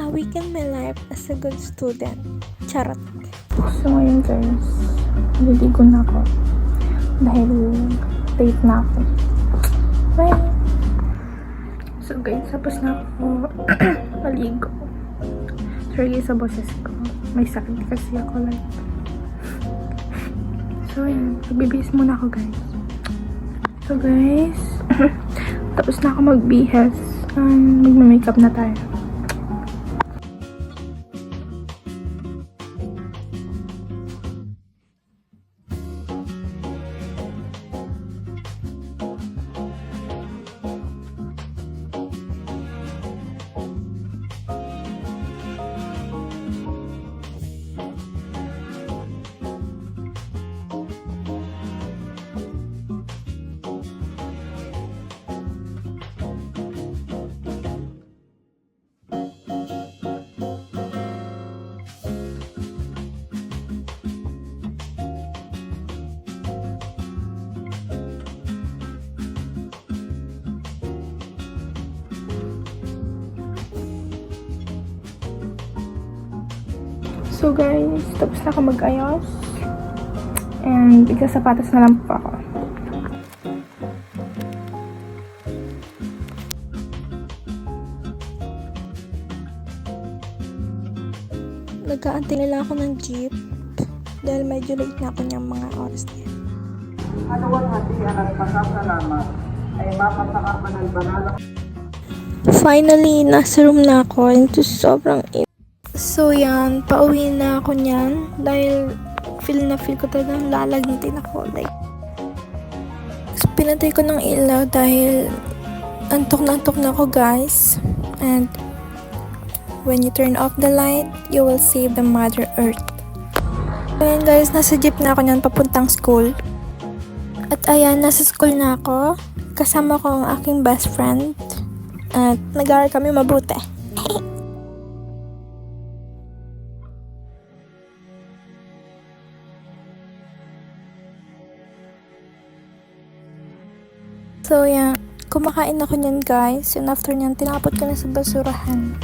weekend my life as a good student. Charot. So ngayon guys, naliligo na ako dahil late na ako. Bye! So guys, tapos na ako maligo. Sorry sa boses ko. May sakit kasi ako like. So ayan, magbibihis muna ako guys. So guys, tapos na ako magbihis. Magma-makeup na tayo. So guys, tapos na ako mag-ayos. And bigla sapatos na lang po ako. Nag-aantay nila ako ng jeep dahil medyo late na ako niyang mga oras na yan. Anuwan hati ang pasasalamat ay mapasakapan ng banal. Finally, nasa room na ako and sobrang So yan, pauwi na ako niyan dahil feel ko talagang lalagitin ako. Like, pinatay ko ng ilaw dahil antok na ako guys. And when you turn off the light, you will save the Mother Earth. So yan guys, nasa jeep na ako niyan papuntang school. At ayan, nasa school na ako. Kasama ko ang aking best friend. At nag-aaral kami mabuti. So, yan. Kumakain ako niyan, guys. And after niyan, tinapot ko na sa basurahan.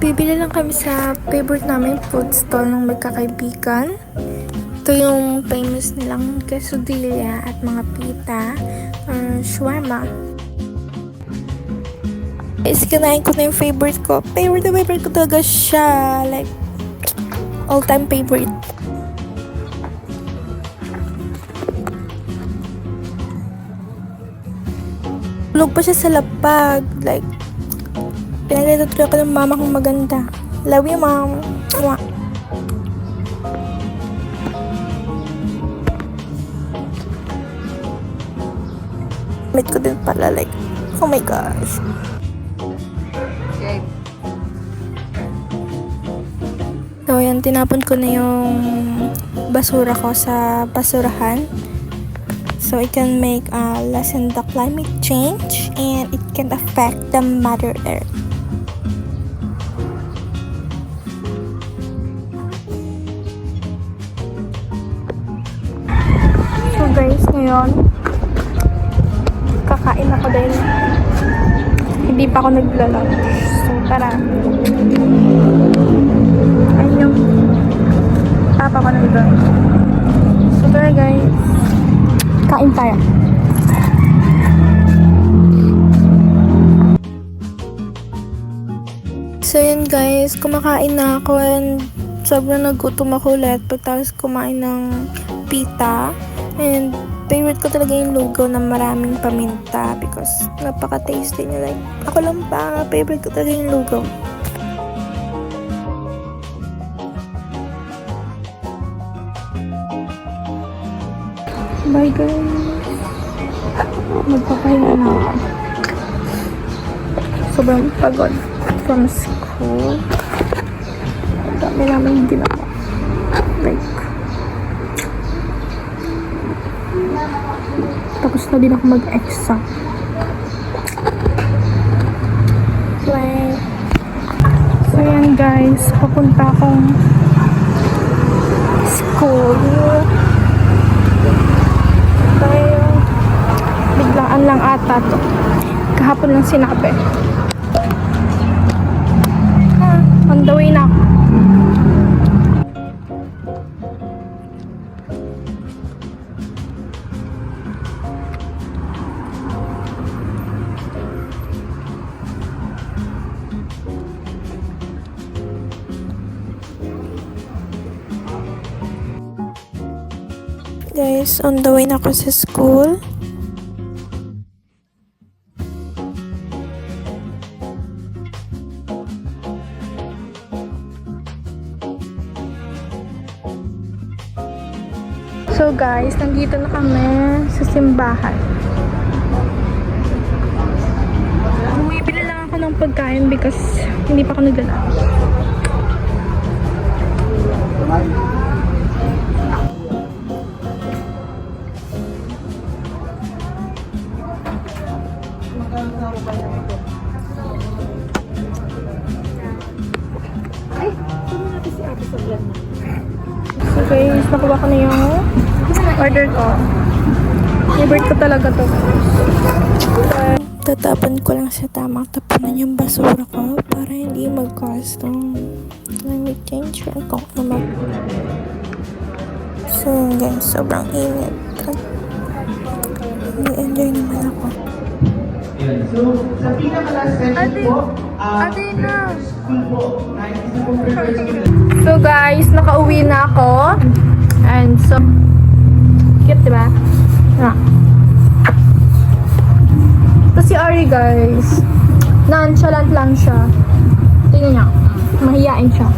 Bibili lang kami sa favorite namin food stall ng magkakaibigan. Ito yung famous nilang quesadilla at mga pita or shawarma. Is kinain ko na yung favorite ko. Favorite ko talaga siya. Like, all-time favorite. Tulog pa siya sa lapag. Like, pinagdatuloy ako ng mama kong maganda. Love you, mom. Mwah. Damit ko din pala. Like, oh my gosh. So, yan, tinapon ko na yung basura ko sa basurahan. So, it can make lessen the climate change and it can affect the Mother Earth. So, guys, ngayon, kakain ako dahil hindi pa ako nagla-lunch. So, tara. Ayun yung papa ko nandun. So, tara guys. Kain tayo. So, yun guys. Kumakain na ako and sobrang nagutom ako ulit. Pagkatapos kumain ng pita. And favorite ko talaga yung lugaw na maraming paminta because napaka-tasty niya. Like, ako lang pa. Favorite ko talaga yung lugaw. Bye guys. Magpapahinga na ako. Sobrang pagod from school. Ang dami namin ginawa. Like, tapos na din ako mag-exam. Like, so yan guys, papunta akong school. plato. Kahapon lang sinabi. On the way na ako. Guys, on the way na ako sa school. So guys, nandito na kami sa simbahan. Bumibili lang ako ng pagkain because hindi pa ako nagdala. So guys, nakuha ko na yung order ko. Favorite ko talaga to. Tatapon ko lang sa tamang tapunan yung basura ko para hindi mag-custom. Let me change your account naman. So guys, sobrang init. Nag-enjoy naman ako. So, sa pinaka-last session po, school po, isa po preparation. So guys, nakauwi na ako. And so, cute diba? Na. Tapos si Ari guys, nonchalant lang siya. Tingnan niya, mahiyain siya.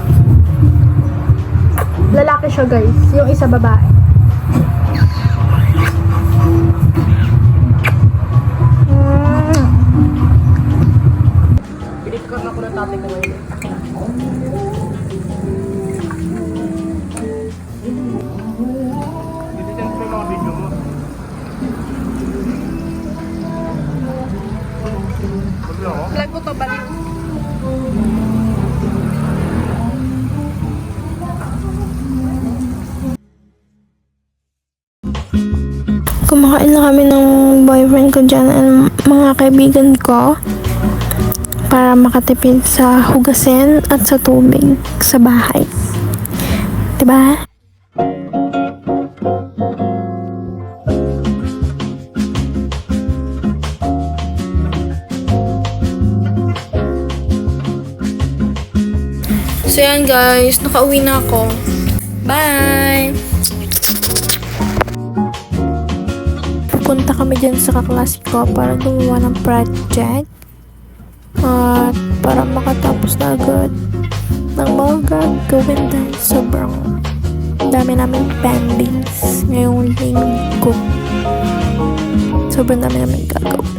Lalaki siya guys, yung isa babae. Pilit ko na po ng tatay ko ngayon. Dito po yung mga video mo. Vlog ko to, balik. Kumakain na kami ng boyfriend ko dyan at mga kaibigan ko para makatipid sa hugasin at sa tubig sa bahay. Diba? So yan guys, nakauwi na ako. Bye! Pupunta kami dyan sa kaklase ko para gumawa ng project at para makatapos na agad ng mga gagawin dahil sobrang dami namin pendings ngayong linggo. Sobrang dami namin gagawin.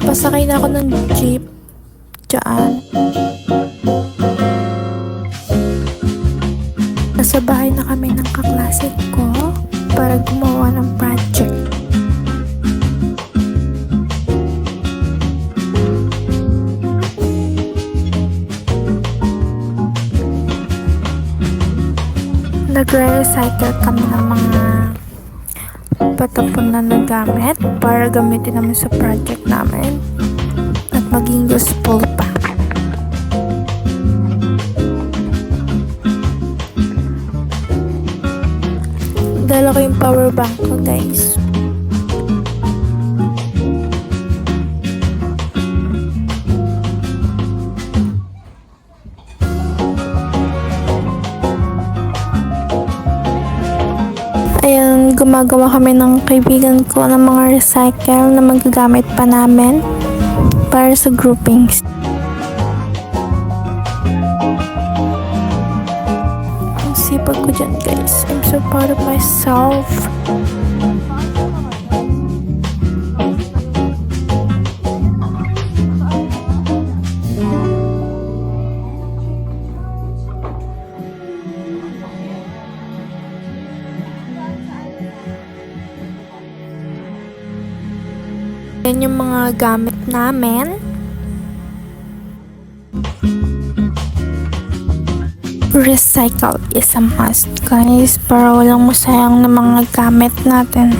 Pasakay na ako ng jeep dyan. Nasa bahay na kami ng kaklase ko para gumawa ng project. Nagre-recycle kami ng mga patapon na nagamit para gamitin namin sa project namin at maging useful pa. Dala ko yung power bank ko guys. Ayan, gumagawa kami ng kaibigan ko ng mga recycle na magagamit pa namin para sa groupings. Ang sipag ko dyan guys. I'm so proud of myself. Yan yung mga gamit namin. recycle is a must, guys, para walang masayang na mga gamit natin.